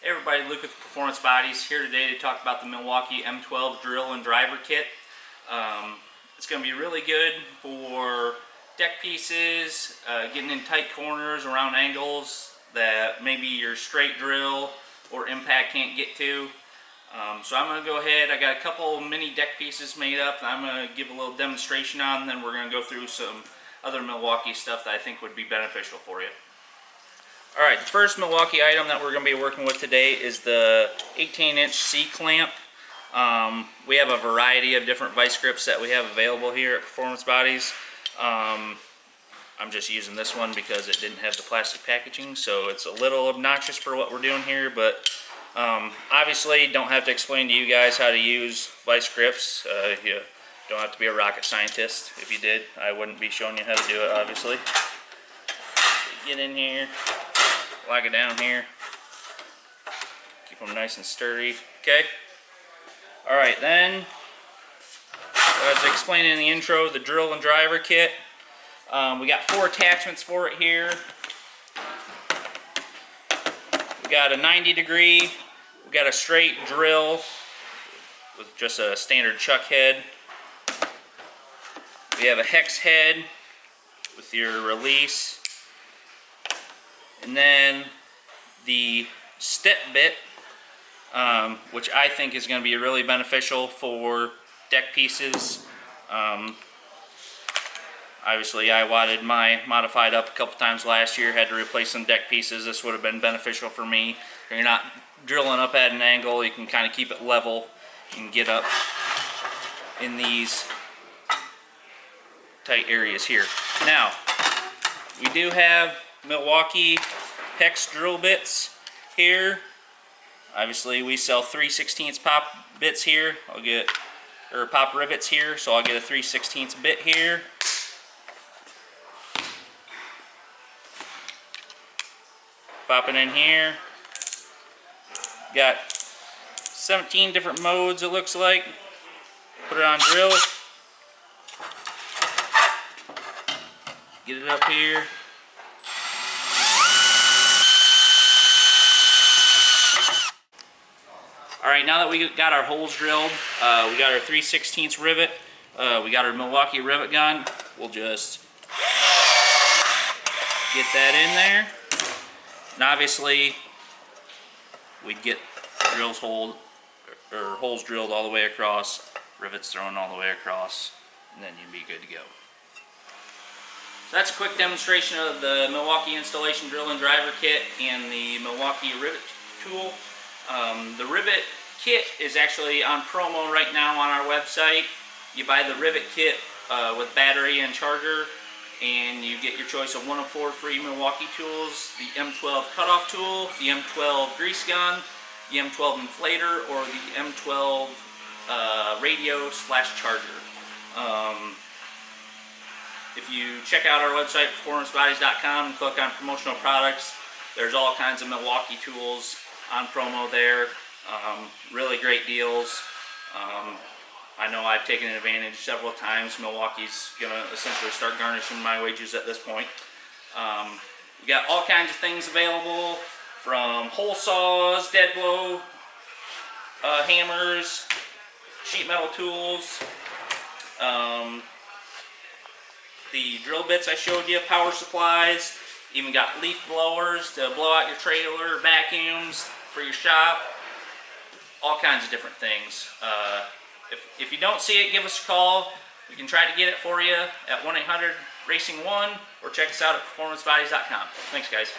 Hey everybody, Luke with Performance Bodies here today to talk about the Milwaukee M12 drill and driver kit. It's going to be really good for deck pieces, getting in tight corners around angles that maybe your straight drill or impact can't get to. So I'm going to go ahead, I got a couple mini deck pieces made up that I'm going to give a little demonstration on, and then we're going to go through some other Milwaukee stuff that I think would be beneficial for you. Alright, the first Milwaukee item that we're going to be working with today is the 18-inch C-clamp. We have a variety of different vice grips that we have available here at Performance Bodies. I'm just using this one because it didn't have the plastic packaging, so it's a little obnoxious for what we're doing here, but obviously don't have to explain to you guys how to use vice grips. You don't have to be a rocket scientist. If you did, I wouldn't be showing you how to do it, obviously. Get in here, lock it down here, keep them nice and sturdy. Okay. Alright, then, as I explained in the intro, the drill and driver kit. We got 4 attachments for it here. We got a 90 degree, we got a straight drill with just a standard chuck head. We have a hex head with your release. And then the step bit, which I think is going to be really beneficial for deck pieces. Obviously I wadded my modified up a couple times last year, had to replace some deck pieces. This would have been beneficial for me. You're not drilling up at an angle, you can kind of keep it level. You can get up in these tight areas here. Now, we do have Milwaukee hex drill bits here. Obviously we sell 3/16 pop bits here. Pop rivets here, so I'll get a 3/16 bit here. Pop it in here. Got 17 different modes, it looks like. Put it on drill. Get it up here. Alright, now that we got our holes drilled, we got our 3/16 rivet, we got our Milwaukee rivet gun. We'll just get that in there. And obviously, we'd get holes drilled all the way across, rivets thrown all the way across, and then you'd be good to go. So that's a quick demonstration of the Milwaukee installation drill and driver kit and the Milwaukee rivet tool. The rivet kit is actually on promo right now on our website. You buy the rivet kit with battery and charger, and you get your choice of one of 4 free Milwaukee tools: the M12 cutoff tool, the M12 grease gun, the M12 inflator, or the M12 radio/charger. If you check out our website, performancebodies.com, and click on promotional products, there's all kinds of Milwaukee tools on promo there. Really great deals. I know I've taken advantage several times. Milwaukee's going to essentially start garnishing my wages at this point. We got all kinds of things available, from hole saws, dead blow, hammers, sheet metal tools, the drill bits I showed you, power supplies, even got leaf blowers to blow out your trailer, vacuums for your shop, all kinds of different things. If you don't see it, give us a call. We can try to get it for you at 1-800-RACING1, or check us out at performancebodies.com. Thanks, guys.